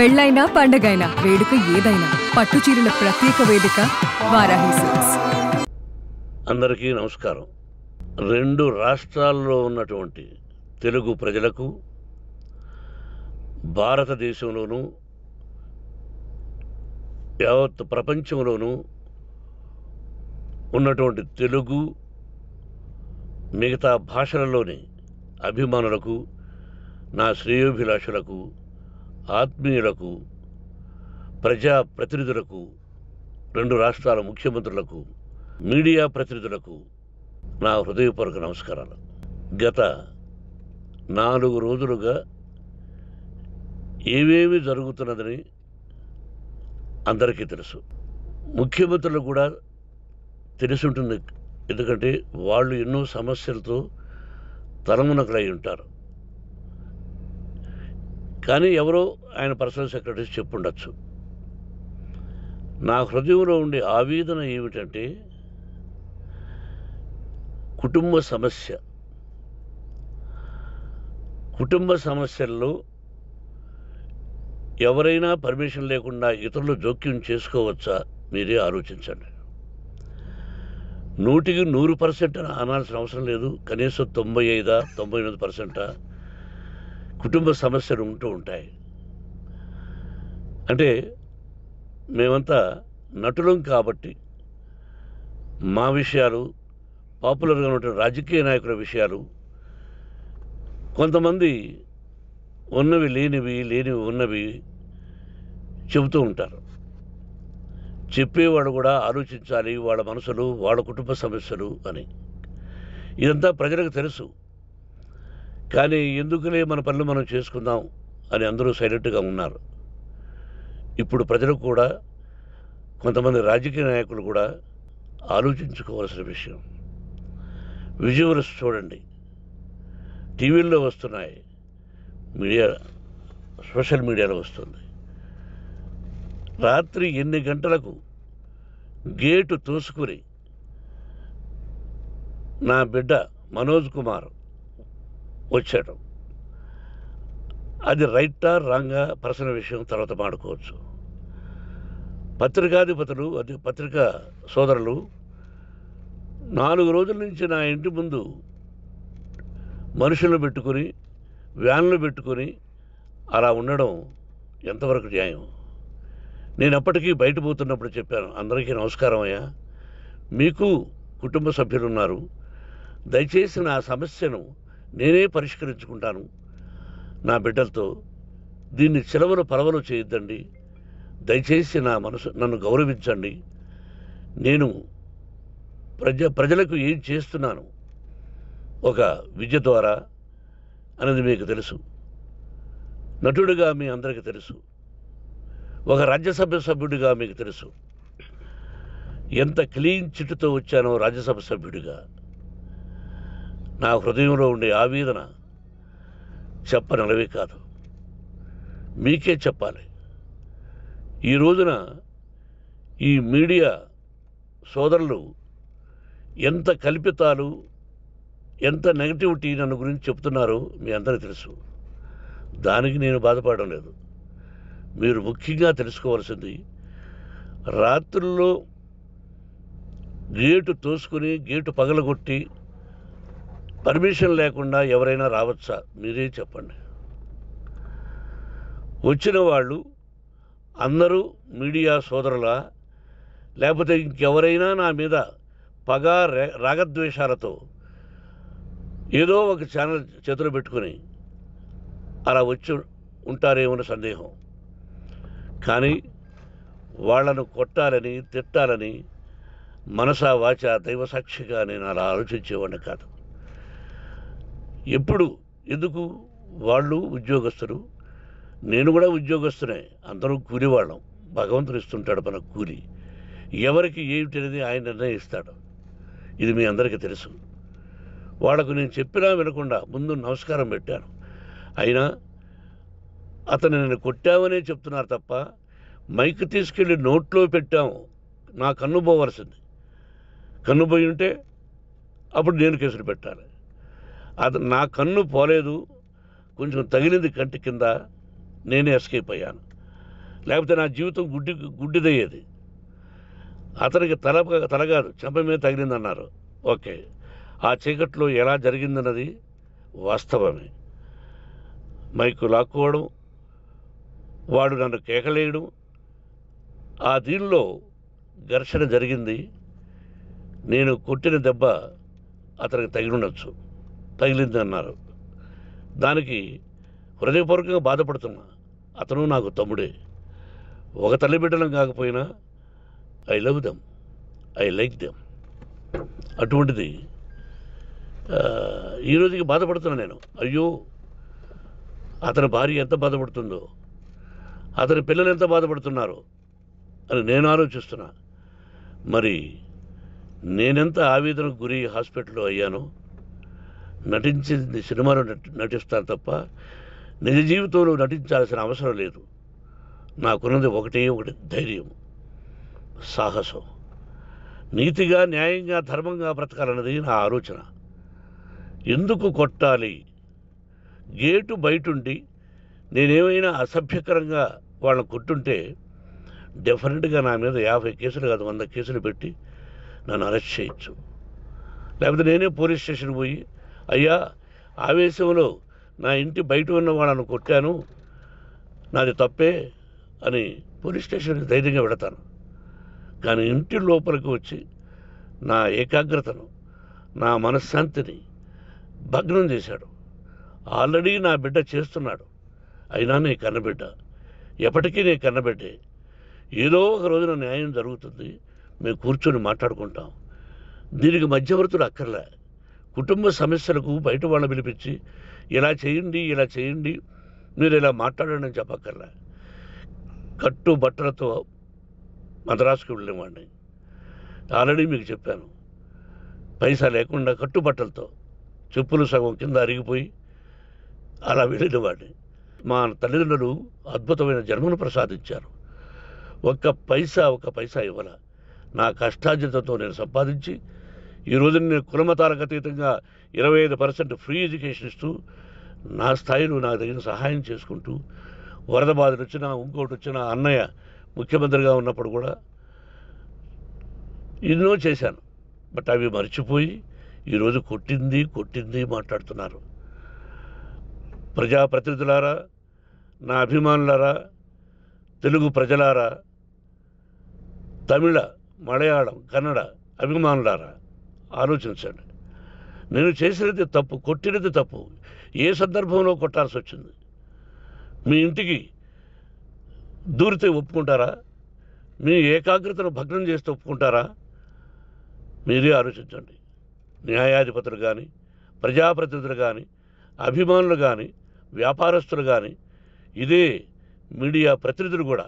పెళ్ళైనా పండగైనా వేడుక ఏదైనా పట్టు చీరల ప్రత్యేక వేదిక వారాహి సిల్క్స్. అందరికీ నమస్కారం. రెండు రాష్ట్రాల్లో ఉన్నటువంటి తెలుగు ప్రజలకు భారతదేశంలోనూ యావత్ ప్రపంచంలోనూ ఉన్నటువంటి తెలుగు మిగతా భాషలలోని అభిమానులకు, నా శ్రేయోభిలాషులకు, ఆత్మీయులకు, ప్రజాప్రతినిధులకు, రెండు రాష్ట్రాల ముఖ్యమంత్రులకు, మీడియా ప్రతినిధులకు నా హృదయపూర్వక నమస్కారాలు. గత 4 రోజులుగా ఏమేమి జరుగుతున్నదని అందరికీ తెలుసు. ముఖ్యమంత్రులకు కూడా తెలుసుంటుంది. ఎందుకంటే వాళ్ళు ఎన్నో సమస్యలతో తలమునకలై ఉంటారు. కానీ ఎవరో ఆయన పర్సనల్ సెక్రటరీస్ చెప్పుండొచ్చు. నా హృదయంలో ఉండే ఆవేదన ఏమిటంటే కుటుంబ సమస్యల్లో ఎవరైనా పర్మిషన్ లేకుండా ఇతరులు జోక్యం చేసుకోవచ్చా? మీరే ఆలోచించండి. 100కి 100% అనాల్సిన అవసరం లేదు. కనీసం 95-98% కుటుంబ సమస్యలు ఉంటూ ఉంటాయి. అంటే మేమంతా నటులం కాబట్టి మా విషయాలు, పాపులర్గా ఉన్న రాజకీయ నాయకుల విషయాలు, కొంతమంది ఉన్నవి లేనివి, లేనివి ఉన్నవి చెబుతూ ఉంటారు. చెప్పేవాడు కూడా ఆలోచించాలి, వాళ్ళ మనసులు, వాళ్ళ కుటుంబ సమస్యలు అని. ఇదంతా ప్రజలకు తెలుసు. కానీ ఎందుకులే మన పనులు మనం చేసుకుందాం అని అందరూ సైలెంట్గా ఉన్నారు. ఇప్పుడు ప్రజలు కూడా, కొంతమంది రాజకీయ నాయకులు కూడా ఆలోచించుకోవాల్సిన విషయం. విజువల్స్ చూడండి, టీవీల్లో వస్తున్నాయి, సోషల్ మీడియాలో వస్తుంది. రాత్రి 8 గంటలకు గేటు తోసుకుని నా బిడ్డ మనోజ్ కుమార్ వచ్చాడు. అది రైటా రాంగా పర్సనల్ విషయం, తర్వాత మాడుకోవచ్చు. పత్రికాధిపతులు, అది పత్రికా సోదరులు 4 రోజుల నుంచి నా ఇంటి ముందు మనుషులను పెట్టుకుని, వ్యాన్లు పెట్టుకుని అలా ఉండడం ఎంతవరకు న్యాయం? నేను అప్పటికీ బయట పోతున్నప్పుడు చెప్పాను, అందరికీ నమస్కారం అయ్యా, మీకు కుటుంబ సభ్యులు ఉన్నారు, దయచేసి నా సమస్యను నేనే పరిష్కరించుకుంటాను నా బిడ్డలతో, దీన్ని చిలవలు పరవలు చేయొద్దండి, దయచేసి నన్ను గౌరవించండి, నేను ప్రజలకు ఏం చేస్తున్నాను ఒక విద్య ద్వారా అనేది మీకు తెలుసు, నటుడిగా మీ అందరికీ తెలుసు, ఒక రాజ్యసభ సభ్యుడిగా మీకు తెలుసు, ఎంత క్లీన్ చిట్టుతో వచ్చానో రాజ్యసభ సభ్యుడిగా. నా హృదయంలో ఉండే ఆవేదన చెప్పనలవే కాదు, మీకే చెప్పాలి. ఈ రోజున ఈ మీడియా సోదరులు ఎంత కల్పితాలు, ఎంత నెగటివిటీ నన్ను గురించి చెప్తున్నారో మీ అందరికీ తెలుసు. దానికి నేను బాధపడడం లేదు. మీరు ముఖ్యంగా తెలుసుకోవాల్సింది, రాత్రుల్లో గేటు తోసుకుని, గేటు పగలగొట్టి పర్మిషన్ లేకుండా ఎవరైనా రావచ్చా? మీరే చెప్పండి. వచ్చిన వాళ్ళు అందరూ మీడియా సోదరులా, లేకపోతే ఇంకెవరైనా నా మీద పగ, రాగద్వేషాలతో ఏదో ఒక ఛానల్ చేతులు పెట్టుకుని అలా వచ్చి ఉంటారేమో సందేహం. కానీ వాళ్లను కొట్టాలని, తిట్టాలని మనసా వాచ దైవసాక్షిగా నేను అలా ఆలోచించేవాడిని కాదు. ఎందుకు? వాళ్ళు ఉద్యోగస్తులు, నేను కూడా ఉద్యోగస్తునే, అందరూ కూలివాళ్ళం. భగవంతుడు ఇస్తుంటాడు మనకు కూలి. ఎవరికి ఏమిటి అనేది ఆయన నిర్ణయిస్తాడు. ఇది మీ అందరికీ తెలుసు. వాళ్లకు నేను చెప్పినా వినకుండా ముందు నమస్కారం పెట్టాను. అయినా అతను నేను కొట్టామనే చెప్తున్నారు తప్ప, మైక్ తీసుకెళ్ళి నోట్లో పెట్టాము, నా కన్ను పోవలసింది. కన్ను పోయి ఉంటే అప్పుడు నేను కేసులు పెట్టాలి. నా కన్ను పోలేదు, కొంచెం తగిలింది కంటి కింద, నేనే ఎస్కేప్ అయ్యాను. లేకపోతే నా జీవితం గుడ్డిదయ్యేది. అతనికి తల కాదు చెంప మీద తగిలిందన్నారు. ఓకే, ఆ చీకట్లో ఎలా జరిగిందన్నది వాస్తవమే. మైకు లాక్కోవడం, వాడు నన్ను కేకలేయడం, ఆ దీనిలో ఘర్షణ జరిగింది. నేను కొట్టిన దెబ్బ అతనికి తగిలింది అన్నారు. దానికి హృదయపూర్వకంగా బాధపడుతున్నా. అతను నాకు తమ్ముడే. ఒక తల్లి బిడ్డలం కాకపోయినా I love them, I like them. అటువంటిది ఈ రోజుకి బాధపడుతున్నా నేను. అయ్యో, అతని భార్య ఎంత బాధపడుతుందో, అతని పిల్లలు ఎంత బాధపడుతున్నారో అని నేను ఆలోచిస్తున్నా. మరి నేనెంత ఆవేదనకు గురి హాస్పిటల్లో అయ్యానో. నటించింది సినిమాలో నటిస్తాను తప్ప నిజ జీవితంలో నటించాల్సిన అవసరం లేదు. నాకున్నది ఒకటి ధైర్యం, సాహసం. నీతిగా, న్యాయంగా, ధర్మంగా బ్రతకాలన్నది నా ఆలోచన. ఎందుకు కొట్టాలి? గేటు బయటుండి నేనేమైనా అసభ్యకరంగా వాళ్ళని కొట్టుంటే డెఫినెట్గా నా మీద 50 కేసులు కాదు 100 కేసులు పెట్టి నన్ను అరెస్ట్ చేయొచ్చు. లేకపోతే నేనే పోలీస్ స్టేషన్కి పోయి, అయ్యా, ఆవేశంలో నా ఇంటి బయట ఉన్న వాళ్ళను కొట్టాను, నాది తప్పే అని పోలీస్ స్టేషన్కి ధైర్యంగా పెడతాను. కానీ ఇంటి లోపలికి వచ్చి నా ఏకాగ్రతను, నా మనశ్శాంతిని భగ్నం చేశాడు. ఆల్రెడీ నా బిడ్డ చేస్తున్నాడు. అయినా నీ కన్నబిడ్డ, ఎప్పటికీ నీ కన్నబిడ్డే. ఏదో ఒక రోజున న్యాయం జరుగుతుంది, మేము కూర్చొని మాట్లాడుకుంటాం. దీనికి మధ్యవర్తులు అక్కర్లే. కుటుంబ సమస్యలకు బయట వాళ్ళని పిలిపించి ఇలా చేయండి, మీరు ఇలా మాట్లాడండి అని చెప్పక్కర్లే. కట్టు బట్టలతో మద్రాసుకు వెళ్ళేవాడిని. ఆల్రెడీ మీకు చెప్పాను. పైసా లేకుండా కట్టుబట్టలతో, చెప్పులు సగం కింద అరిగిపోయి అలా వెళ్ళినవాడిని. మా తల్లిదండ్రులు అద్భుతమైన జన్మను ప్రసాదించారు. ఒక్క పైసా ఇవ్వాల. నా కష్టార్జితంతో నేను సంపాదించి ఈరోజు నేను కులమతాలకు అతీతంగా 25% ఫ్రీ ఎడ్యుకేషన్ ఇస్తూ, నా స్థాయిలో నాకు తగిన సహాయం చేసుకుంటూ, వరద బాధలు వచ్చినా, ఇంకోటి వచ్చినా, అన్నయ్య ముఖ్యమంత్రిగా ఉన్నప్పుడు కూడా ఎన్నో చేశాను. బట్ అవి మర్చిపోయి ఈరోజు కొట్టింది మాట్లాడుతున్నారు. ప్రజాప్రతినిధులారా, నా అభిమానులారా, తెలుగు ప్రజలారా, తమిళ, మలయాళం, కన్నడ అభిమానులారా, ఆలోచించండి. నేను చేసినది తప్పు, కొట్టినది తప్పు. ఏ సందర్భంలో కొట్టాల్సి వచ్చింది? మీ ఇంటికి దూరితే ఒప్పుకుంటారా? మీ ఏకాగ్రతను భగ్నం చేస్తే ఒప్పుకుంటారా? మీరే ఆలోచించండి. న్యాయాధిపతులు కానీ, ప్రజాప్రతినిధులు కానీ, అభిమానులు కానీ, వ్యాపారస్తులు కానీ, ఇదే మీడియా ప్రతినిధులు కూడా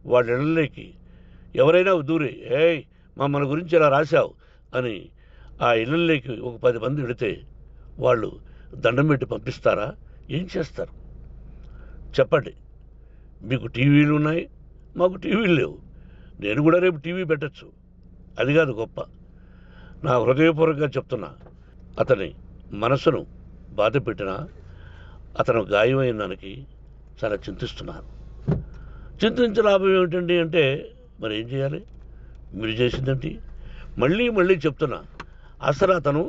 వాళ్ళ ఇళ్ళలోకి ఎవరైనా దూరి, ఏయ్ మమ్మల్ని గురించి ఇలా రాశావు అని ఆ ఇళ్ళల్లోకి ఒక 10 మంది వెళితే వాళ్ళు దండం పెట్టి పంపిస్తారా? ఏం చేస్తారు చెప్పండి. మీకు టీవీలు ఉన్నాయి, మాకు టీవీలు లేవు. నేను కూడా రేపు టీవీ పెట్టచ్చు. అది కాదు గొప్ప. నా హృదయపూర్వకంగా చెప్తున్నా, అతని మనసును బాధ పెట్టినా, అతను గాయమైన దానికి చాలా చింతిస్తున్నాను. చింతించే లాభం ఏమిటండి అంటే, మరి ఏం చేయాలి? మీరు చేసిందేంటి? మళ్ళీ చెప్తున్నా, అసలు అతను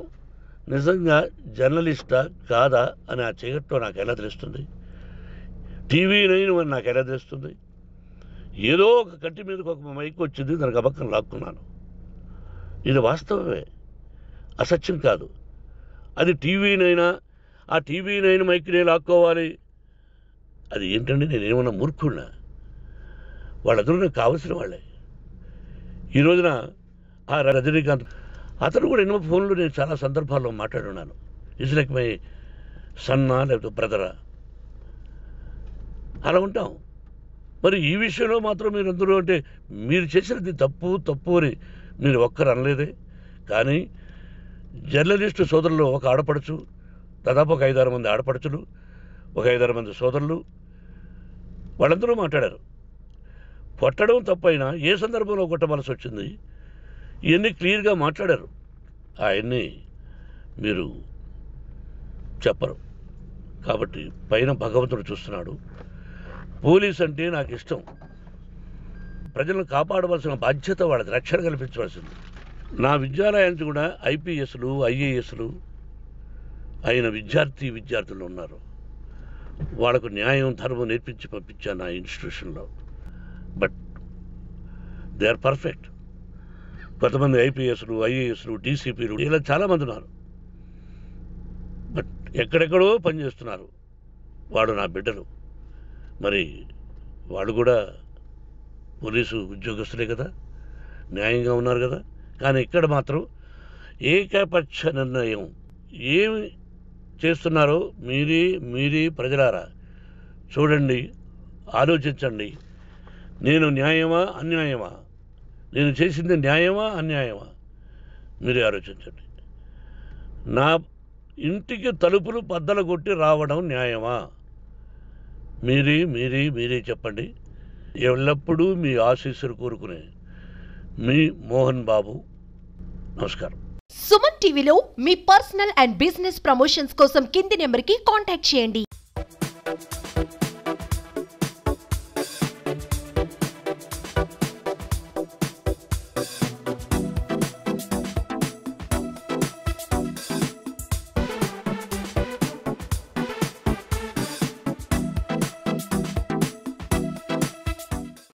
నిజంగా జర్నలిస్టా కాదా అని ఆ చీకట్లో నాకు ఎలా తెలుస్తుంది? టీవీ 9 అని నాకు ఎలా తెలుస్తుంది? ఏదో ఒక కంటి మీదకి ఒక మైక్ వచ్చింది, దానికి అబక్కం లాక్కున్నాను. ఇది వాస్తవమే, అసత్యం కాదు. అది టీవీ 9, ఆ టీవీ 9 మైక్నే లాక్కోవాలి. అది ఏంటండి? నేనేమన్నా మూర్ఖుడినా? వాళ్ళందరూ నాకు కావలసిన వాళ్ళే. ఈ రోజున ఆ రజనీకాంత్, అతను కూడా ఎన్నో ఫోన్లు నేను చాలా సందర్భాల్లో మాట్లాడున్నాను. ఇట్స్ లైక్ మై సన్నా, లేకపోతే బ్రదరా, అలా ఉంటాం. మరి ఈ విషయంలో మాత్రం మీరందరూ అంటే మీరు చేసినది తప్పు అని మీరు ఒక్కరు అనలేదే. కానీ జర్నలిస్టు సోదరులు, ఒక ఆడపడుచు, దాదాపు ఒక 5-6 మంది ఆడపడుచులు, ఒక 5-6 మంది సోదరులు, వాళ్ళందరూ మాట్లాడారు. కొట్టడం తప్పైనా ఏ సందర్భంలో కొట్టవలసి వచ్చింది, ఇవన్నీ క్లియర్గా మాట్లాడారు. ఆయన్ని మీరు చెప్పరు. కాబట్టి పైన భగవంతుడు చూస్తున్నాడు. పోలీస్ అంటే నాకు ఇష్టం. ప్రజలను కాపాడవలసిన బాధ్యత వాళ్ళది, రక్షణ కల్పించవలసింది. నా విద్యాలయానికి కూడా ఐపీఎస్లు ఐఏఎస్లు అయిన విద్యార్థులు ఉన్నారు. వాళ్ళకు న్యాయం ధర్మం నేర్పించి పంపించాను నా ఇన్స్టిట్యూషన్లో. But they are perfect. కొంతమంది ఐపీఎస్లు ఐఏఎస్లు డీసీపీలు ఇలా చాలామంది ఉన్నారు. బట్ ఎక్కడెక్కడో పనిచేస్తున్నారు. వాడు నా బిడ్డలు, మరి వాళ్ళు కూడా పోలీసు ఉద్యోగస్తులే కదా, న్యాయంగా ఉన్నారు కదా. కానీ ఇక్కడ మాత్రం ఏకపక్ష నిర్ణయం ఏమి చేస్తున్నారో మీరే ప్రజలారా చూడండి, ఆలోచించండి. నేను న్యాయమా అన్యాయమా, నేను చేసింది న్యాయమా అన్యాయమా, మీరే ఆలోచించండి. నా ఇంటికి తలుపులు బద్దలు కొట్టి రావడం న్యాయమా, మీరే చెప్పండి. ఎల్లప్పుడూ మీ ఆశీస్సులు కోరుకునే మీ మోహన్ బాబు. నమస్కారం. సుమన్ టీవీలో మీ పర్సనల్ అండ్ బిజినెస్ ప్రమోషన్స్ కోసం కింది నెంబర్కి కాంటాక్ట్ చేయండి.